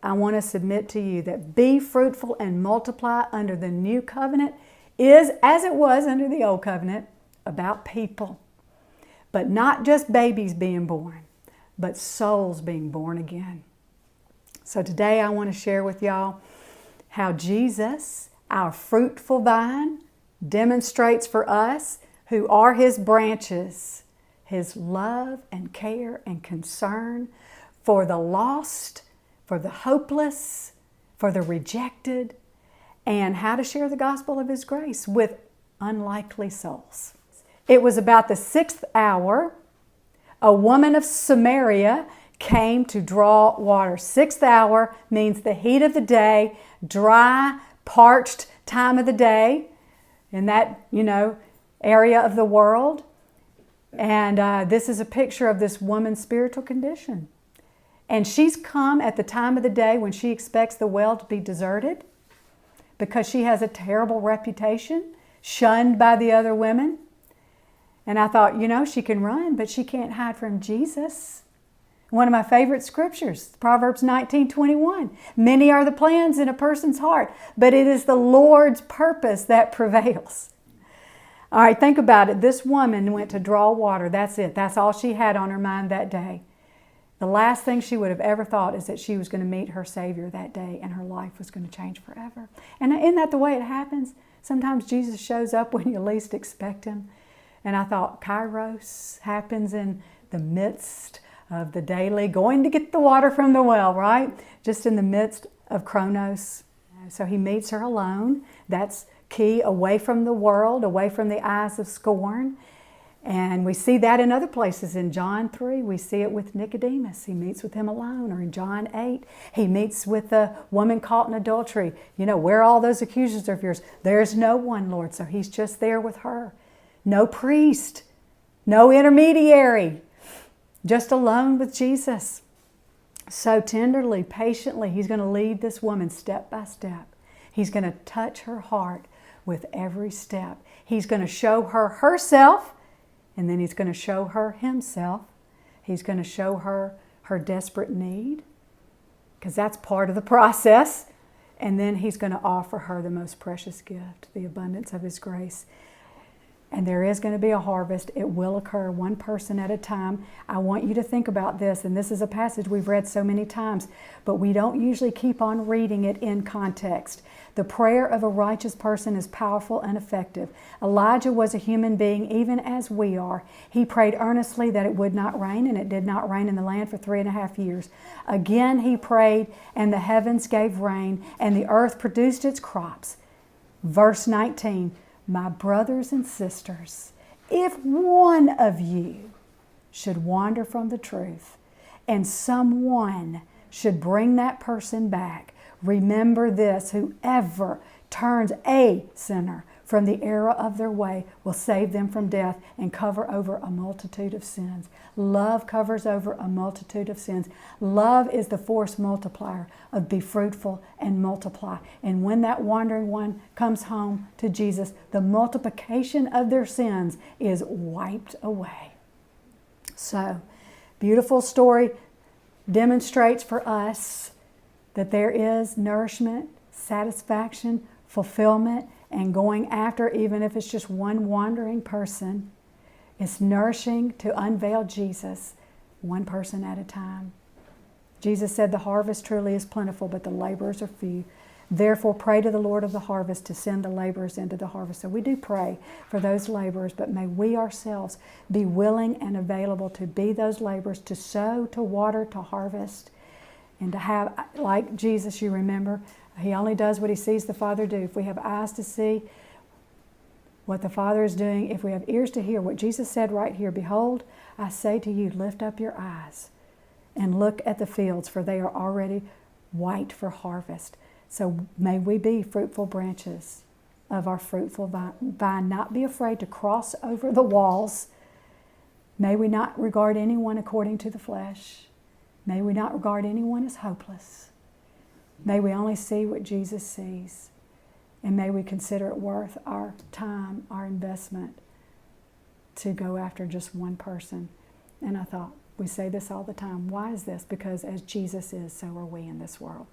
I want to submit to you that be fruitful and multiply under the new covenant is, as it was under the old covenant, about people. But not just babies being born, but souls being born again. So today I want to share with y'all how Jesus, our fruitful vine, demonstrates for us who are His branches, His love and care and concern for the lost, for the hopeless, for the rejected, and how to share the gospel of His grace with unlikely souls. It was about the 6th hour. A woman of Samaria came to draw water. 6th hour means the heat of the day, dry, parched time of the day in that, area of the world. And this is a picture of this woman's spiritual condition. And she's come at the time of the day when she expects the well to be deserted because she has a terrible reputation, shunned by the other women. And I thought, she can run, but she can't hide from Jesus. One of my favorite scriptures, Proverbs 19:21. Many are the plans in a person's heart, but it is the Lord's purpose that prevails. All right, think about it. This woman went to draw water. That's it. That's all she had on her mind that day. The last thing she would have ever thought is that she was going to meet her Savior that day and her life was going to change forever. And isn't that the way it happens? Sometimes Jesus shows up when you least expect Him. And I thought Kairos happens in the midst of the daily going to get the water from the well, right? Just in the midst of Chronos. So He meets her alone. That's key, away from the world, away from the eyes of scorn. And we see that in other places. In John 3, we see it with Nicodemus. He meets with him alone. Or in John 8, he meets with the woman caught in adultery. Where are all those accusers of yours? There's no one, Lord. So He's just there with her. No priest, no intermediary, just alone with Jesus. So tenderly, patiently, He's going to lead this woman step by step. He's going to touch her heart with every step. He's going to show her herself, and then He's going to show her Himself. He's going to show her her desperate need, because that's part of the process. And then He's going to offer her the most precious gift, the abundance of His grace. And there is going to be a harvest. It will occur one person at a time. I want you to think about this, and this is a passage we've read so many times, but we don't usually keep on reading it in context. The prayer of a righteous person is powerful and effective. Elijah was a human being even as we are. He prayed earnestly that it would not rain, and it did not rain in the land for 3.5 years. Again he prayed, and the heavens gave rain, and the earth produced its crops. Verse 19, my brothers and sisters, if one of you should wander from the truth and someone should bring that person back, remember this, whoever turns a sinner from the error of their way will save them from death and cover over a multitude of sins. Love covers over a multitude of sins. Love is the force multiplier of be fruitful and multiply. And when that wandering one comes home to Jesus, the multiplication of their sins is wiped away. So, beautiful story demonstrates for us that there is nourishment, satisfaction, fulfillment, and going after, even if it's just one wandering person. It's nourishing to unveil Jesus one person at a time. Jesus said the harvest truly is plentiful, but the laborers are few. Therefore, pray to the Lord of the harvest to send the laborers into the harvest. So we do pray for those laborers, but may we ourselves be willing and available to be those laborers, to sow, to water, to harvest, and to have, like Jesus, you remember, He only does what He sees the Father do. If we have eyes to see what the Father is doing, if we have ears to hear what Jesus said right here, behold, I say to you, lift up your eyes and look at the fields, for they are already white for harvest. So may we be fruitful branches of our fruitful vine, not be afraid to cross over the walls. May we not regard anyone according to the flesh. May we not regard anyone as hopeless. May we only see what Jesus sees. And may we consider it worth our time, our investment, to go after just one person. And I thought, We say this all the time. Why is this? Because as Jesus is, so are we in this world.